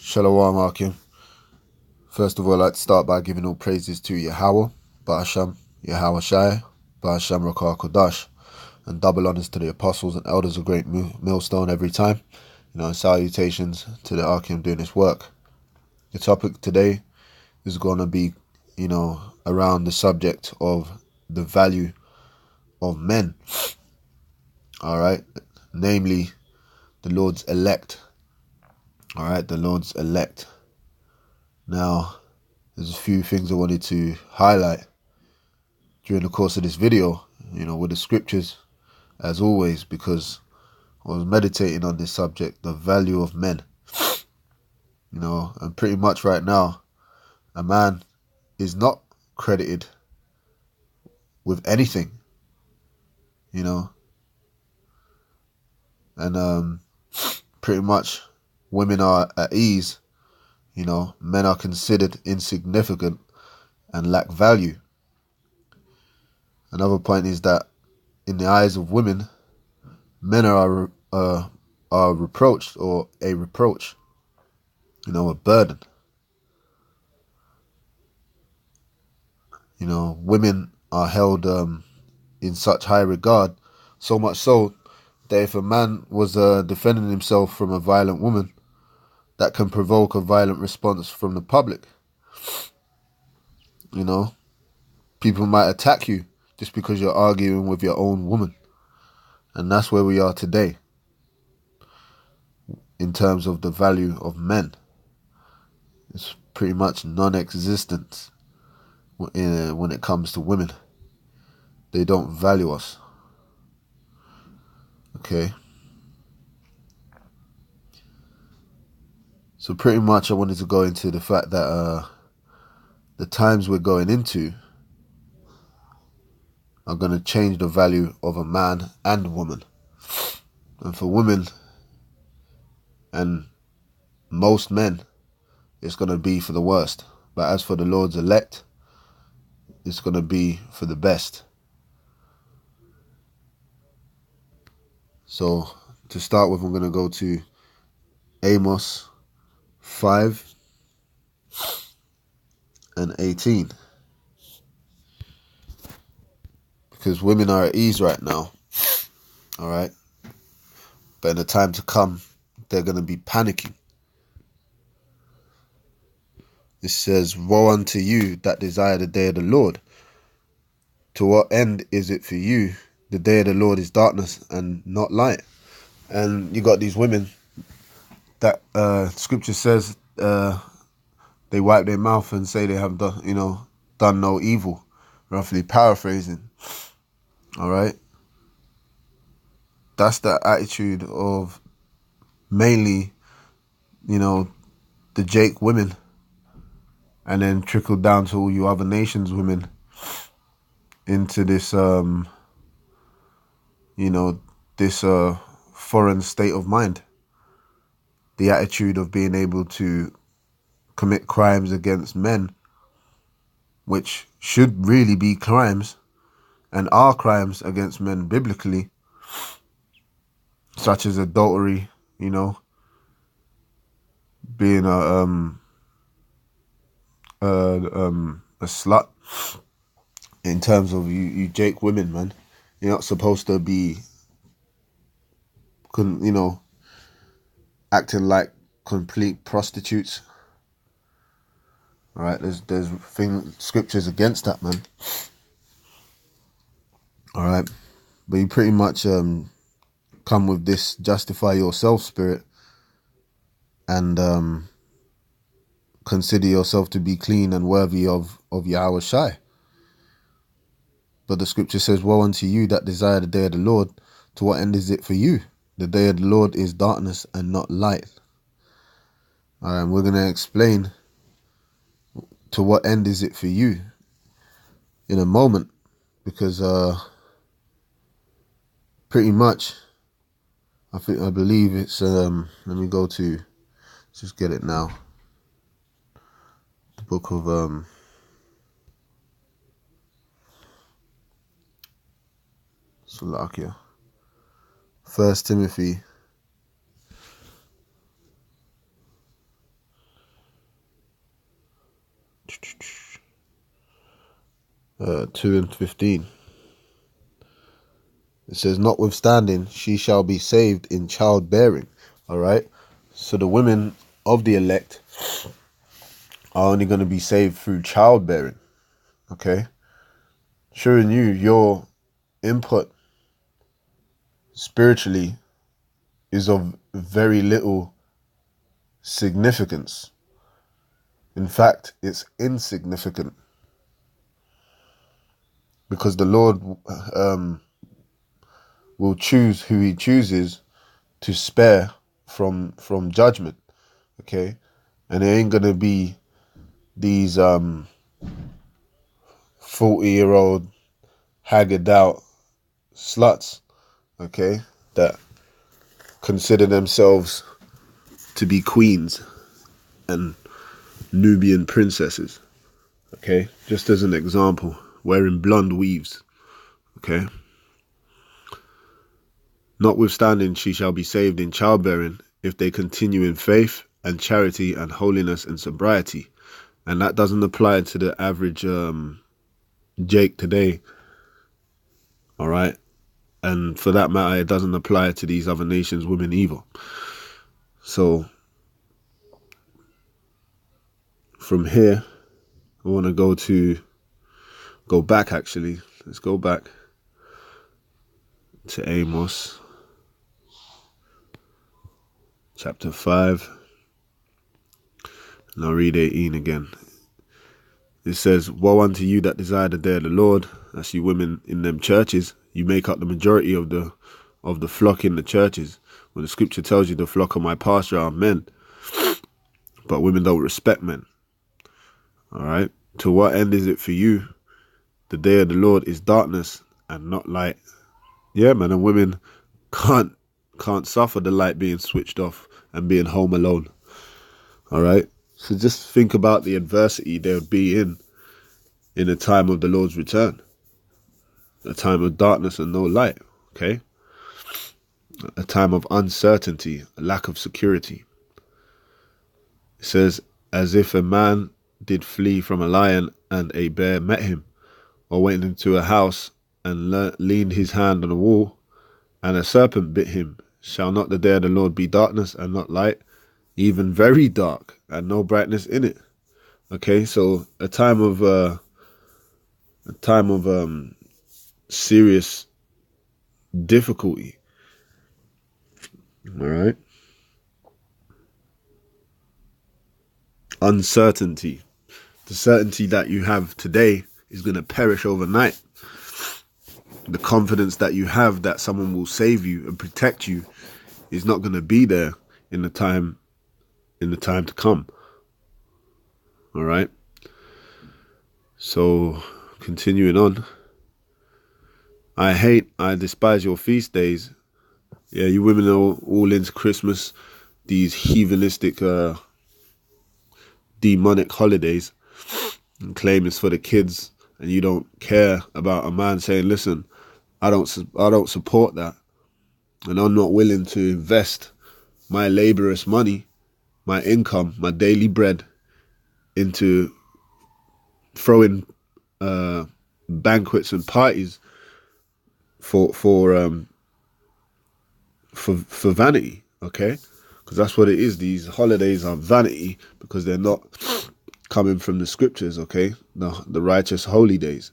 Shalom, Akim. First of all, I'd like to start by giving all praises to Yahweh, Ba'asham, Yahawashi, Ba'asham Rakah Kodash, and double honors to the apostles and elders of Great Millstone every time. And salutations to the Akim doing this work. The topic today is going to be, around the subject of the value of men. All right, namely the Lord's elect. All right, the Lord's elect. Now, there's a few things I wanted to highlight during the course of this video, with the scriptures, as always, because I was meditating on this subject, the value of men. And pretty much right now, a man is not credited with anything, and pretty much women are at ease, men are considered insignificant and lack value. Another point is that in the eyes of women, men are reproached, or a reproach, a burden. Women are held in such high regard, so much so that if a man was defending himself from a violent woman, that can provoke a violent response from the public. People might attack you just because you're arguing with your own woman. And that's where we are today in terms of the value of men. It's pretty much non-existent when it comes to women. They don't value us. Okay. So pretty much I wanted to go into the fact that the times we're going into are going to change the value of a man and woman. And for women and most men, it's going to be for the worst. But as for the Lord's elect, it's going to be for the best. So to start with, I'm going to go to Amos 5 and 18. Because women are at ease right now. All right. But in the time to come, they're going to be panicking. It says, "Woe unto you that desire the day of the Lord. To what end is it for you? The day of the Lord is darkness and not light." And you got these women that scripture says they wipe their mouth and say they have done no evil, roughly paraphrasing. All right. That's the attitude of mainly, the Jake women, and then trickled down to all you other nations women into this, this foreign state of mind. The attitude of being able to commit crimes against men, which should really be crimes and are crimes against men biblically, such as adultery, being a slut. In terms of you Jake women, man, you're not supposed to be, acting like complete prostitutes. All right, there's scriptures against that, man. All right, but you pretty much come with this justify yourself spirit and consider yourself to be clean and worthy of Yahawashi. But the scripture says, "Woe unto you that desire the day of the Lord. To what end is it for you? The day of the Lord is darkness and not light." All right, and we're going to explain to what end is it for you in a moment, because pretty much I believe it's let me go to, let's just get it now, the book of Salakia, 1 Timothy 2 and 15. It says, notwithstanding, she shall be saved in childbearing. All right. So the women of the elect are only going to be saved through childbearing. Okay. Sure, and your input spiritually is of very little significance. In fact, it's insignificant, because the Lord will choose who he chooses to spare from judgment. Okay. And it ain't gonna be these 40-year-old haggard out sluts, okay, that consider themselves to be queens and Nubian princesses. Okay, just as an example, wearing blonde weaves. Okay. Notwithstanding, she shall be saved in childbearing if they continue in faith and charity and holiness and sobriety. And that doesn't apply to the average Jake today. All right. And for that matter, it doesn't apply to these other nations' women either. So from here, I want to go back actually. Let's go back to Amos chapter 5. And I'll read 18 again. It says, woe unto you that desire the day of the Lord. That's you women in them churches. You make up the majority of the flock in the churches. When the scripture tells you the flock of my pasture are men. But women don't respect men. All right. To what end is it for you? The day of the Lord is darkness and not light. Yeah, man. And women can't suffer the light being switched off and being home alone. All right. So just think about the adversity they would be in a time of the Lord's return. A time of darkness and no light. Okay. A time of uncertainty, a lack of security. It says, as if a man did flee from a lion and a bear met him, or went into a house and leaned his hand on a wall, and a serpent bit him. Shall not the day of the Lord be darkness and not light, even very dark, and no brightness in it? Okay, so a time of serious difficulty. All right. Uncertainty. The certainty that you have today is going to perish overnight. The confidence that you have that someone will save you and protect you is not going to be there in the time to come. All right. So continuing on. I despise your feast days. Yeah, you women are all into Christmas, these heathenistic, demonic holidays, and claim it's for the kids, and you don't care about a man saying, listen, I don't support that, and I'm not willing to invest my laborious money, my income, my daily bread into throwing banquets and parties for vanity. Okay, because that's what it is. These holidays are vanity because they're not coming from the scriptures. Okay, the righteous holy days.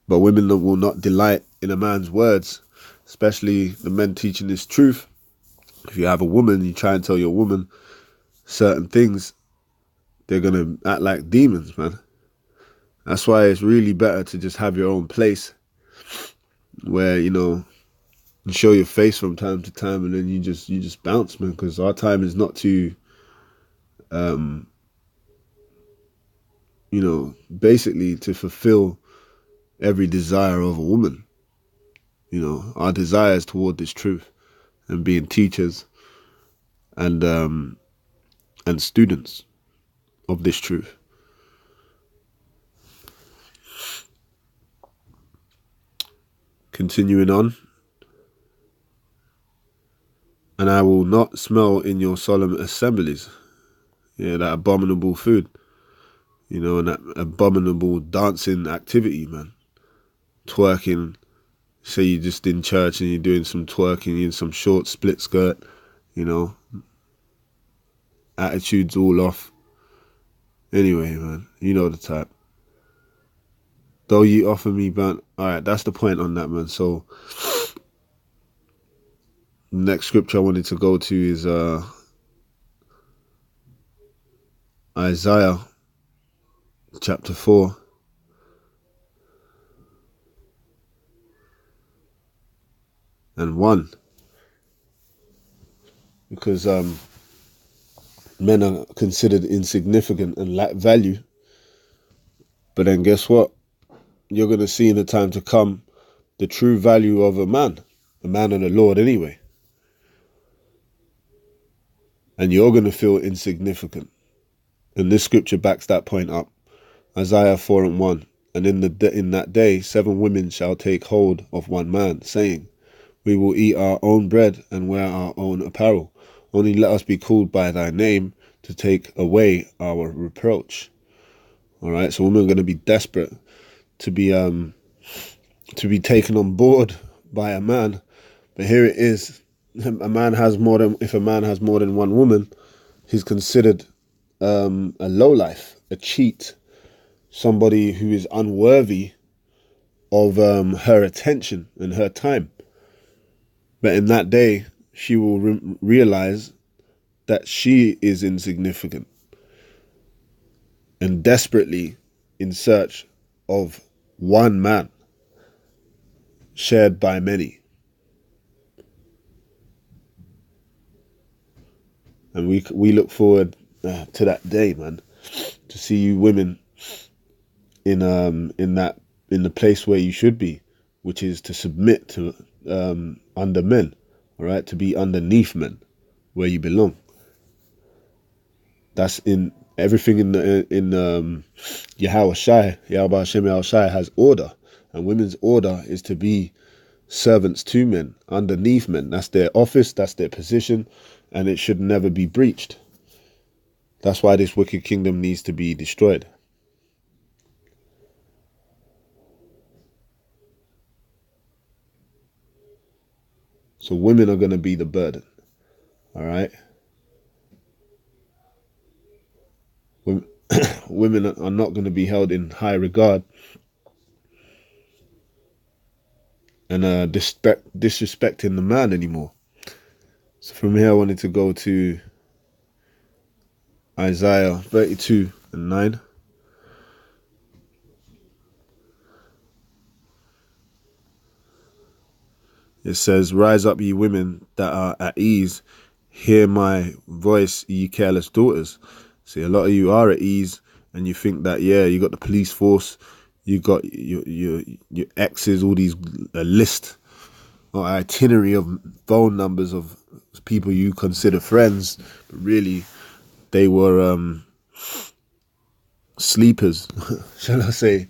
But women will not delight in a man's words, especially the men teaching this truth. If you have a woman, you try and tell your woman certain things, they're going to act like demons, man. That's why it's really better to just have your own place where, you show your face from time to time, and then you just bounce, man, because our time is not to, basically to fulfill every desire of a woman. Our desires toward this truth and being teachers and students of this truth. Continuing on. And I will not smell in your solemn assemblies. Yeah, that abominable food. and that abominable dancing activity, man. Twerking. Say you're just in church and you're doing some twerking in some short split skirt, attitudes all off. Anyway, man, you know the type. Though you offer me burnt. Alright, that's the point on that, man. So, the next scripture I wanted to go to is Isaiah chapter 4. And 1. Because men are considered insignificant and lack value. But then guess what? You're going to see in the time to come the true value of a man of the Lord anyway. And you're going to feel insignificant. And this scripture backs that point up. Isaiah 4:1. And in that day 7 women shall take hold of one man, saying, we will eat our own bread and wear our own apparel. Only let us be called by thy name to take away our reproach. All right, so women are going to be desperate to be taken on board by a man. But here it is: if a man has more than one woman, he's considered a lowlife, a cheat, somebody who is unworthy of her attention and her time. But in that day, she will realize that she is insignificant and desperately in search of one man shared by many. And we look forward to that day, man, to see you women in the place where you should be, which is to submit to under men, all right, to be underneath men, where you belong. That's in everything in Yahawashi has order, and women's order is to be servants to men, underneath men. That's their office, that's their position, and it should never be breached. That's why this wicked kingdom needs to be destroyed. So women are going to be the burden, all right? Women are not going to be held in high regard and disrespecting the man anymore. So from here I wanted to go to Isaiah 32:9. It says, rise up, ye women that are at ease. Hear my voice, ye careless daughters. See, a lot of you are at ease and you think that, yeah, you got the police force, you got your exes, all these list or itinerary of phone numbers of people you consider friends. But really, they were sleepers, shall I say,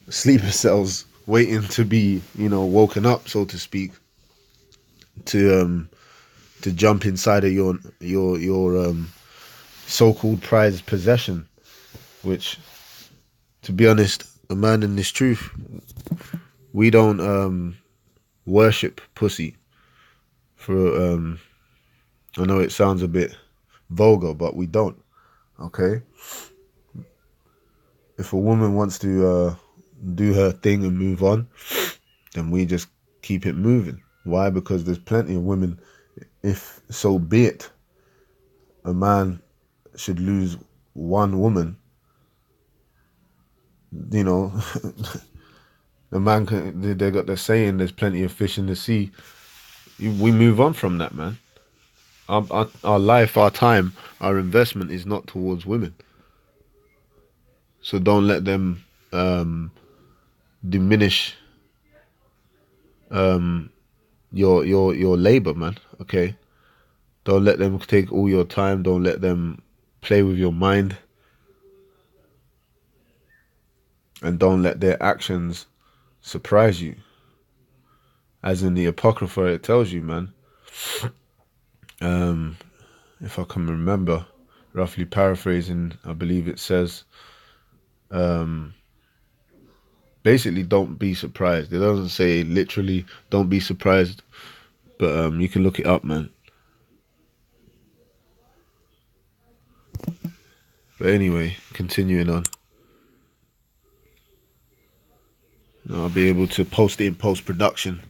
sleeper cells waiting to be, woken up, so to speak, to jump inside of your so-called prized possession, which, to be honest, a man in this truth, we don't worship pussy. For I know it sounds a bit vulgar, but we don't. Okay, if a woman wants to do her thing and move on, then we just keep it moving. Why? Because there's plenty of women. If so be it, a man should lose one woman, the man they got the saying, there's plenty of fish in the sea. We move on from that, man. Our life, our time, our investment is not towards women. So don't let them diminish your labor, man. Okay, don't let them take all your time. Don't let them play with your mind, and don't let their actions surprise you. As in the Apocrypha, it tells you, man. If I can remember, roughly paraphrasing, I believe it says, Um, basically, don't be surprised. It doesn't say literally don't be surprised, but you can look it up, man. But anyway, continuing on. I'll be able to post it in post production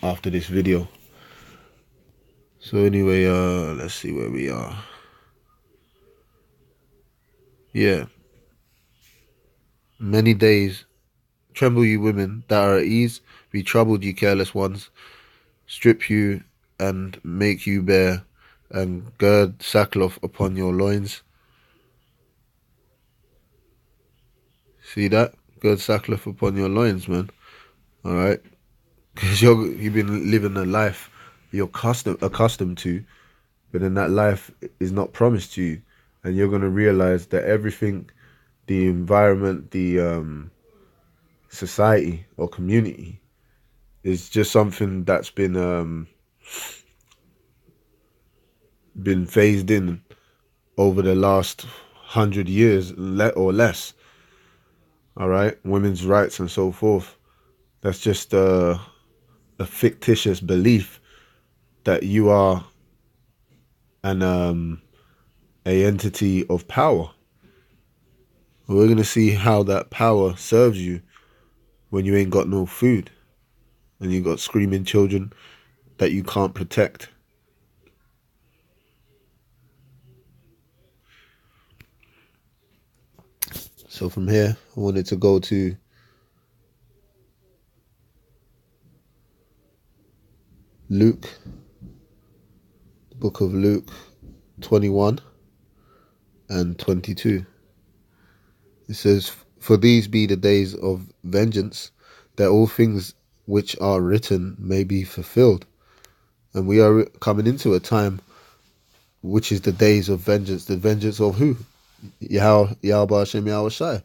after this video. So anyway, let's see where we are. Yeah. Many days tremble you women that are at ease, be troubled you careless ones, strip you and make you bare, and gird sackcloth upon your loins. See that? Gird sackcloth upon your loins, man. Alright? Because you've been living a life you're accustomed to, but then that life is not promised to you. And you're going to realize that everything, the environment, the society or community is just something that's been phased in over the last 100 years or less. All right, women's rights and so forth. That's just a fictitious belief that you are an a entity of power. We're gonna see how that power serves you when you ain't got no food and you got screaming children that you can't protect. So from here, I wanted to go to Luke, the book of Luke 21 and 22. It says, "For these be the days of vengeance, that all things which are written may be fulfilled." And we are coming into a time which is the days of vengeance. The vengeance of who? Yahawashi Yahawashi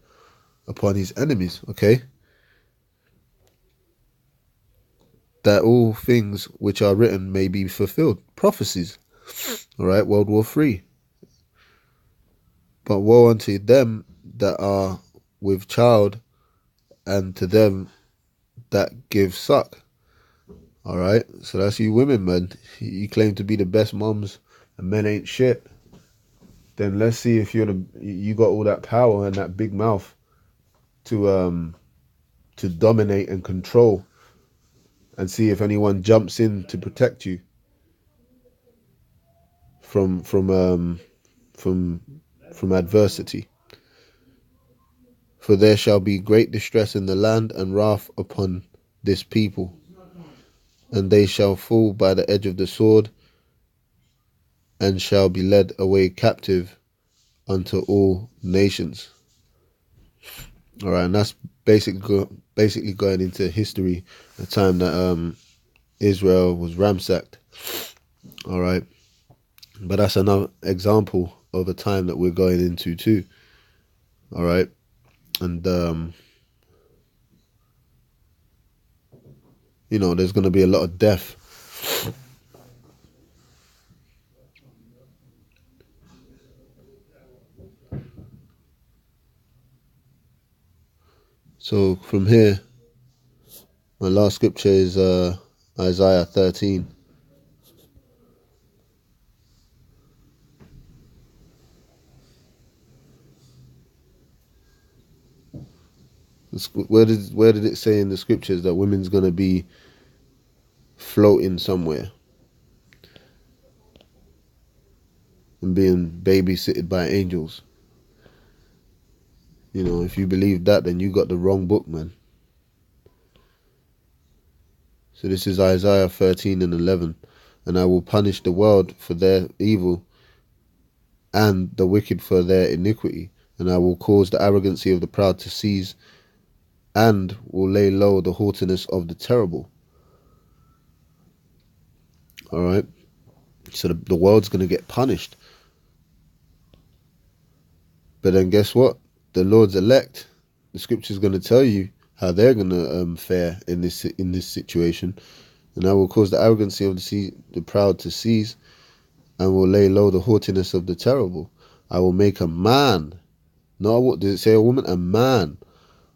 upon his enemies, okay? That all things which are written may be fulfilled. Prophecies. All right, World War III. But woe unto them that are with child, and to them that give suck. All right, so that's you women, man. You claim to be the best moms, and men ain't shit. Then let's see if you got all that power and that big mouth to dominate and control, and see if anyone jumps in to protect you from adversity. For there shall be great distress in the land, and wrath upon this people, and they shall fall by the edge of the sword, and shall be led away captive unto all nations. All right, and that's basically going into history, the time that Israel was ransacked. All right, but that's another example of a time that we're going into too. All right, and there's going to be a lot of death. So from here, my last scripture is Isaiah 13. Where did it say in the scriptures that women's going to be floating somewhere and being babysitted by angels? If you believe that, then you got the wrong book, man. So this is Isaiah 13 and 11. "And I will punish the world for their evil, and the wicked for their iniquity. And I will cause the arrogancy of the proud to cease, and will lay low the haughtiness of the terrible." All right. So the world's going to get punished. But then guess what? The Lord's elect, the scripture's going to tell you how they're going to fare in this situation. "And I will cause the arrogancy of the proud to cease, and will lay low the haughtiness of the terrible." I will make a man. No, what did it say? A woman? A man.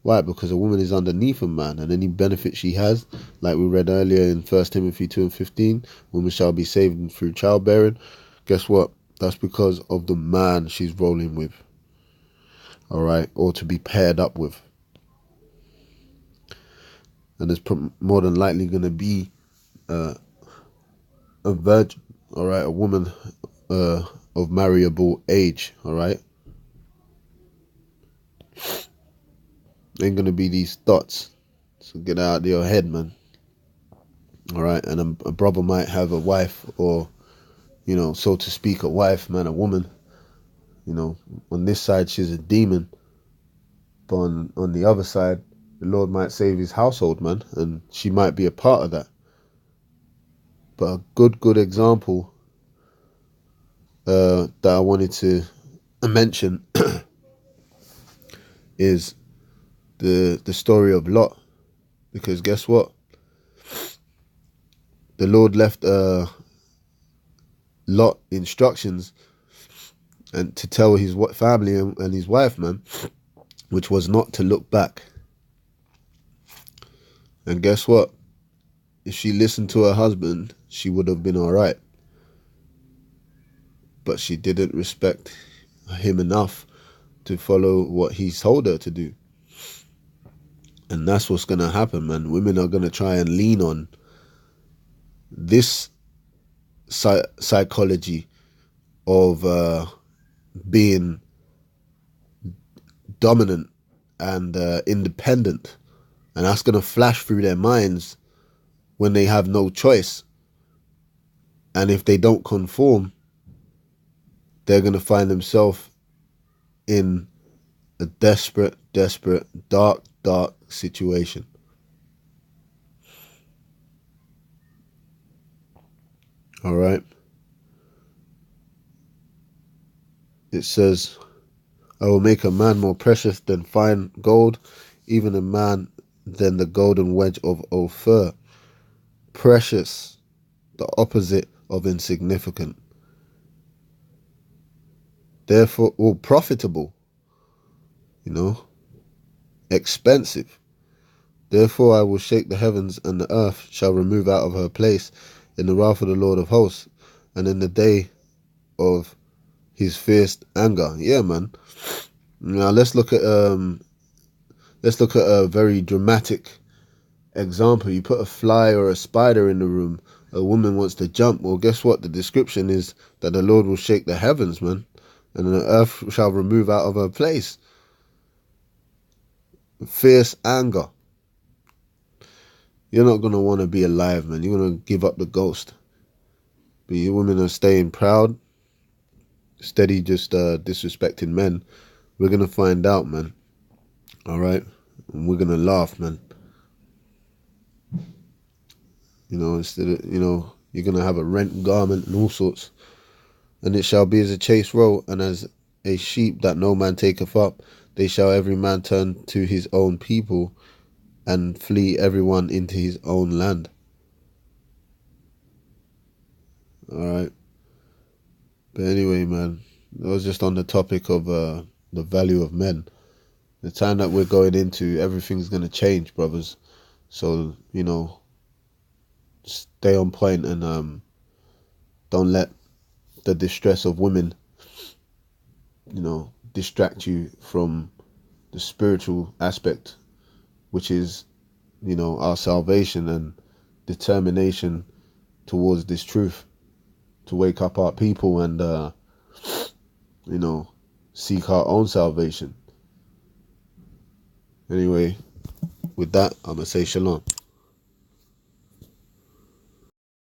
Why? Because a woman is underneath a man, and any benefit she has, like we read earlier in 1 Timothy 2:15, women shall be saved through childbearing. Guess what? That's because of the man she's rolling with. All right? Or to be paired up with. And there's more than likely going to be a virgin, all right? A woman of marriable age, all right? Ain't going to be these thoughts. So get out of your head, man. All right? And a brother might have a wife, or, you know, so to speak, a wife, man, a woman. You know, on this side, she's a demon. But on the other side, the Lord might save his household, man. And she might be a part of that. But a good example that I wanted to mention is the story of Lot. Because guess what? The Lord left Lot instructions and to tell his family and his wife, man, which was not to look back. And guess what? If she listened to her husband, she would have been all right. But she didn't respect him enough to follow what he told her to do. And that's what's going to happen, man. Women are going to try and lean on this psychology of being dominant and independent. And that's going to flash through their minds when they have no choice. And if they don't conform, they're going to find themselves in a desperate, dark situation. All right. It says, I will make a man more precious than fine gold, even a man than the golden wedge of Ophir. Precious, the opposite of insignificant. Therefore, profitable, you know, expensive. Therefore I will shake the heavens, and the earth shall remove out of her place in the wrath of the Lord of hosts, and in the day of his fierce anger. Yeah, man. Now let's look at a very dramatic example. You put a fly or a spider in the room, a woman wants to jump. Well, guess what? The description is that the Lord will shake the heavens, man, and the earth shall remove out of her place. Fierce anger. You're not going to want to be alive, man. You're going to give up the ghost. But you women are staying proud, steady, just disrespecting men. We're going to find out, man. All right? And we're going to laugh, man. You know, instead of, you know, you're going to have a rent garment and all sorts. And it shall be as a chase roe, and as a sheep that no man taketh up. They shall every man turn to his own people, and flee everyone into his own land. All right. But anyway, man, that was just on the topic of the value of men. The time that we're going into, everything's going to change, brothers. So, you know, stay on point and don't let the distress of women, you know, distract you from the spiritual aspect, which is, you know, our salvation and determination towards this truth, to wake up our people and, you know, seek our own salvation. Anyway, with that, I'm going to say shalom.